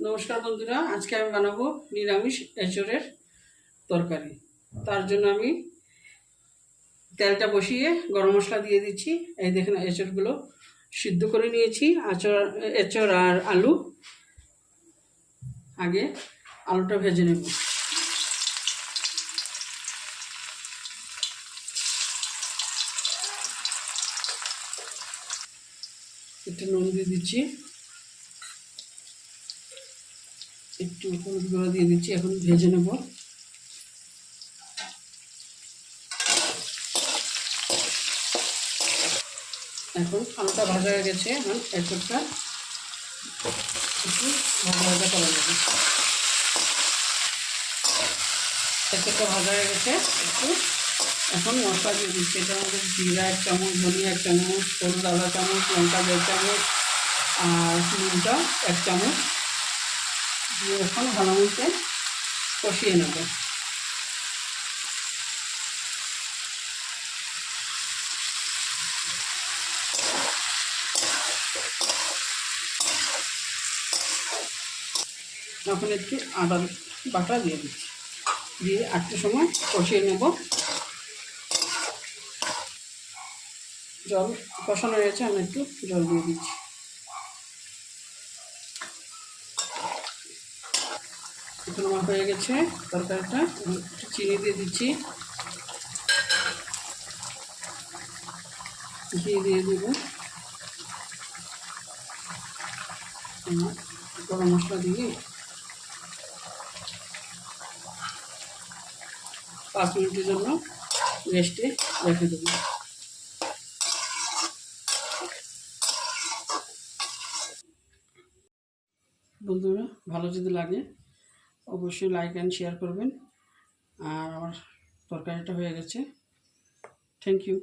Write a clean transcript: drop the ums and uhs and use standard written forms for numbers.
নমস্কার বন্ধুরা, আজকে আমি বানাবো নিরামিষ এঁচোড়ের তরকারি। তার জন্য আমি তেলটা বসিয়ে গরম মশলা দিয়ে দিচ্ছি। এই দেখুন, এঁচোড়গুলো সিদ্ধ করে নিয়েছি। এঁচোড় আর আলু, আগে আলুটা ভেজে নেব। একটু নুন দিয়ে দিচ্ছি, একটু হলুদ গুঁড়ো দিয়ে দিচ্ছি। এখন ভেজে নেব। এখন আলুটা ভাজা হয়ে গেছে। এখন এঁচোড়টা একটু ভাজা ভাজা করা যাবে। এঁচোড়টা ভাজা হয়ে গেছে একটু। এখন মশলা দিয়ে দিচ্ছি। এটার মধ্যে জিরা 1 চামচ, ধনিয়া 1 চামচ, হলুদ আধা চামচ, লঙ্কা 1.5 চামচ আর নুনটা 1 চামচ দিয়ে এখন ভালো মতো কষিয়ে নেব। এখন একটু আদা বাটা দিয়ে দিচ্ছি, দিয়ে একটু সময় কষিয়ে নেব। জল কষানো হয়েছে, আমি একটু জল দিয়ে দিচ্ছি। একটু নরম হয়ে গেছে তরকারিটা। একটু চিনি দিয়ে দিচ্ছি, ঘি দিয়ে দেব, গরম মশলা দিয়ে 5 মিনিটের জন্য রেস্টে রেখে দেবো। বন্ধুরা, ভালো যদি লাগে অবশ্যই লাইক অ্যান্ড শেয়ার করবেন। আর আমার তরকারিটা হয়ে গেছে। Thank you.